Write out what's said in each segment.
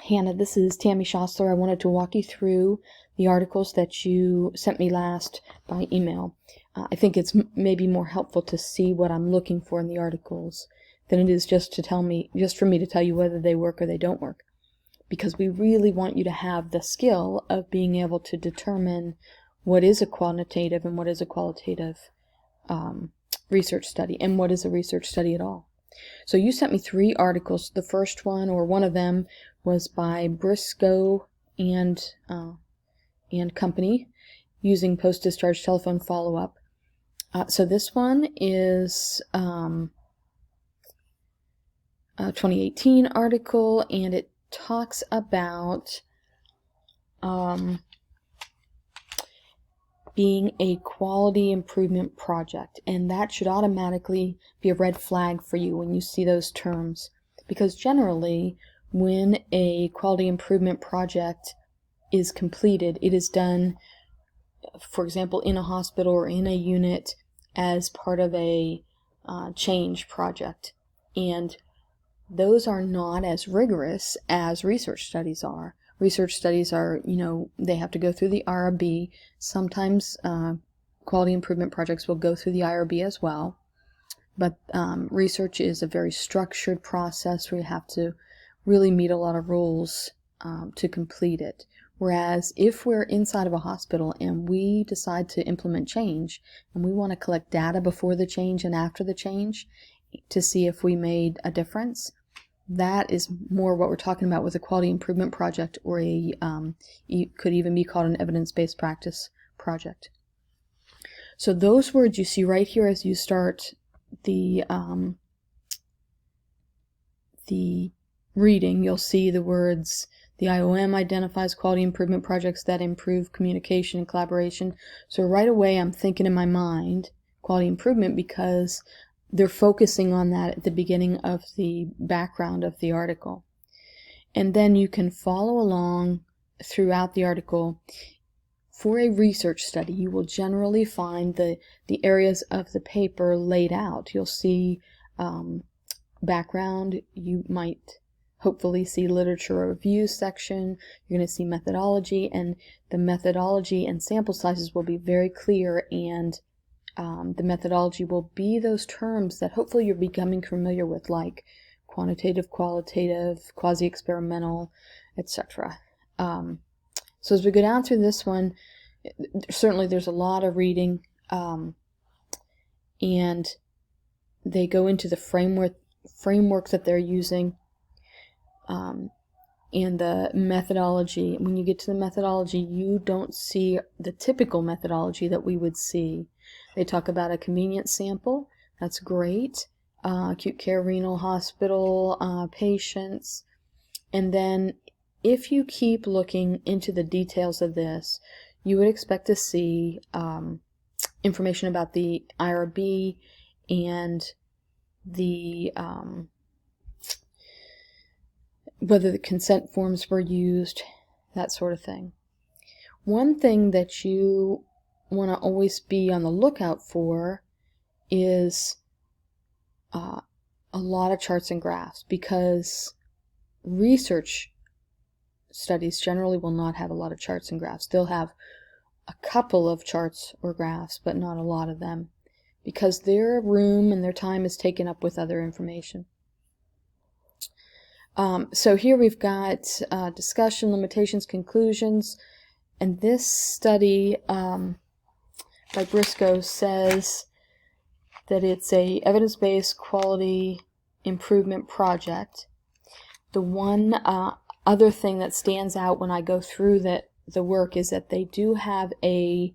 Hannah, this is Tammy Schossler. I wanted to walk you through the articles that you sent me last by email. I think it's maybe more helpful to see what I'm looking for in the articles than it is just for me to tell you whether they work or they don't work. Because we really want you to have the skill of being able to determine what is a quantitative and what is a qualitative research study, and what is a research study at all. So you sent me 3 articles. The first one, or one of them, was by Briscoe and company, using post-discharge telephone follow-up. So this one is a 2018 article, and it talks about being a quality improvement project, and that should automatically be a red flag for you when you see those terms, because generally when a quality improvement project is completed, it is done, for example, in a hospital or in a unit as part of a change project, and those are not as rigorous as research studies are. Research studies are, they have to go through the IRB. Sometimes quality improvement projects will go through the IRB as well. But research is a very structured process where you have to really meet a lot of rules to complete it. Whereas if we're inside of a hospital and we decide to implement change, and we want to collect data before the change and after the change to see if we made a difference, that is more what we're talking about with a quality improvement project, or it could even be called an evidence-based practice project. So those words you see right here as you start the reading, you'll see the words, the IOM identifies quality improvement projects that improve communication and collaboration. So right away I'm thinking in my mind quality improvement, because they're focusing on that at the beginning of the background of the article. And then you can follow along throughout the article. For a research study, you will generally find the areas of the paper laid out. You'll see background. You might hopefully see literature review section. You're going to see methodology, and the methodology and sample sizes will be very clear, and the methodology will be those terms that hopefully you're becoming familiar with, like quantitative, qualitative, quasi-experimental, etc. So as we go down through this one, certainly there's a lot of reading, and they go into the framework that they're using, and the methodology. When you get to the methodology, you don't see the typical methodology that we would see. They talk about a convenient sample. That's great. Acute care, renal hospital patients. And then if you keep looking into the details of this, you would expect to see information about the IRB and the whether the consent forms were used, that sort of thing. One thing that you want to always be on the lookout for is a lot of charts and graphs, because research studies generally will not have a lot of charts and graphs. They'll have a couple of charts or graphs, but not a lot of them, because their room and their time is taken up with other information. So here we've got discussion, limitations, conclusions, and this study by Briscoe says that it's a evidence-based quality improvement project. The one other thing that stands out when I go through the work is that they do have a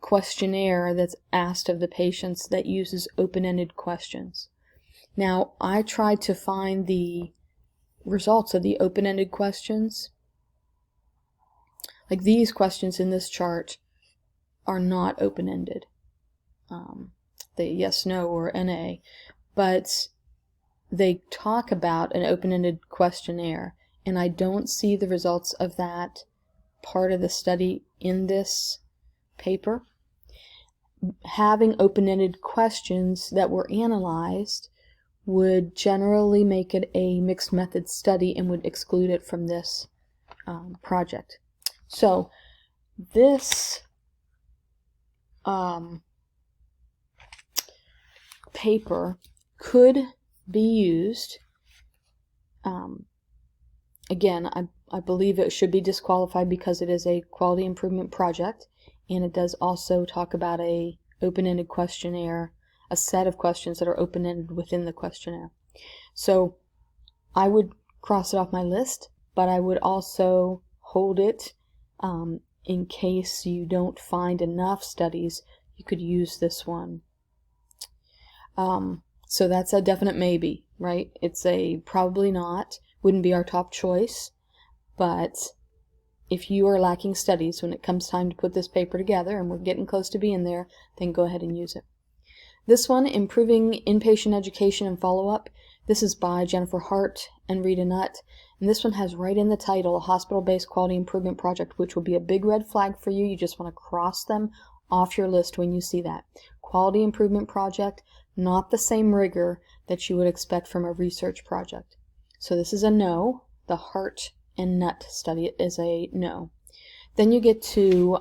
questionnaire that's asked of the patients that uses open-ended questions. Now, I tried to find the results of the open-ended questions. Like these questions in this chart are not open-ended. The yes, no, or NA, but they talk about an open-ended questionnaire, and I don't see the results of that part of the study in this paper. Having open-ended questions that were analyzed would generally make it a mixed method study and would exclude it from this project. So this paper could be used, again, I believe it should be disqualified because it is a quality improvement project, and it does also talk about a open-ended questionnaire, a set of questions that are open-ended within the questionnaire. So I would cross it off my list, but I would also hold it in case you don't find enough studies. You could use this one. So that's a definite maybe, right? It's a probably not, wouldn't be our top choice, but if you are lacking studies when it comes time to put this paper together, and we're getting close to being there, then go ahead and use it. This one, Improving Inpatient Education and Follow-Up, this is by Jennifer Hart and Rita Nutt, and this one has right in the title, a hospital-based quality improvement project, which will be a big red flag for you. You just want to cross them off your list when you see that. Quality improvement project, not the same rigor that you would expect from a research project. So this is a no. The Hart and Nutt study is a no. Then you get to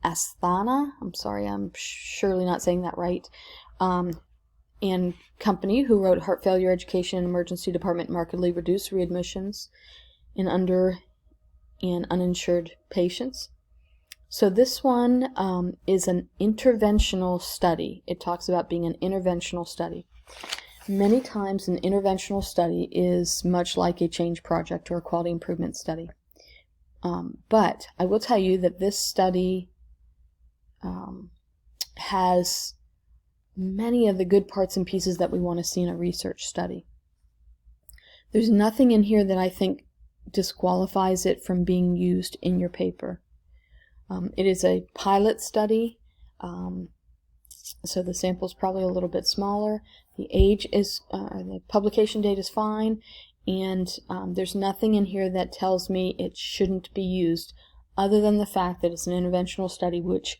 Asthana, I'm sorry, I'm surely not saying that right, and company, who wrote Heart Failure Education and Emergency Department Markedly Reduced Readmissions in Under and Uninsured Patients. So this one is an interventional study. It talks about being an interventional study. Many times an interventional study is much like a change project or a quality improvement study. But I will tell you that this study has many of the good parts and pieces that we want to see in a research study. There's nothing in here that I think disqualifies it from being used in your paper. It is a pilot study, so the sample is probably a little bit smaller. The age is, the publication date is fine, and there's nothing in here that tells me it shouldn't be used, other than the fact that it's an interventional study, which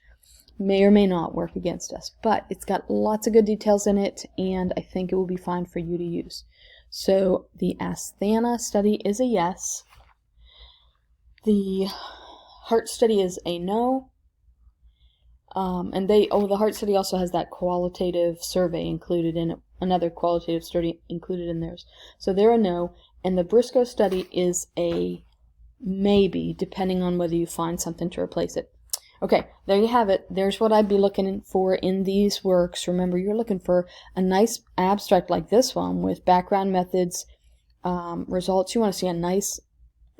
may or may not work against us. But it's got lots of good details in it, and I think it will be fine for you to use. So the Asthana study is a yes. The Hart study is a no. And the Hart study also has that qualitative survey included in it, another qualitative study included in theirs. So they're a no. And the Briscoe study is a maybe, depending on whether you find something to replace it. Okay, there you have it. There's what I'd be looking for in these works. Remember, you're looking for a nice abstract like this one with background methods, results. You want to see a nice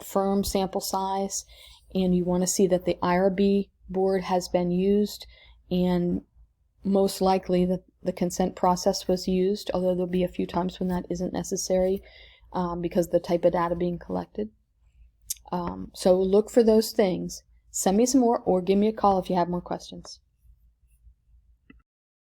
firm sample size, and you want to see that the IRB board has been used, and most likely that the consent process was used, although there'll be a few times when that isn't necessary because of the type of data being collected. So look for those things. Send me some more, or give me a call if you have more questions.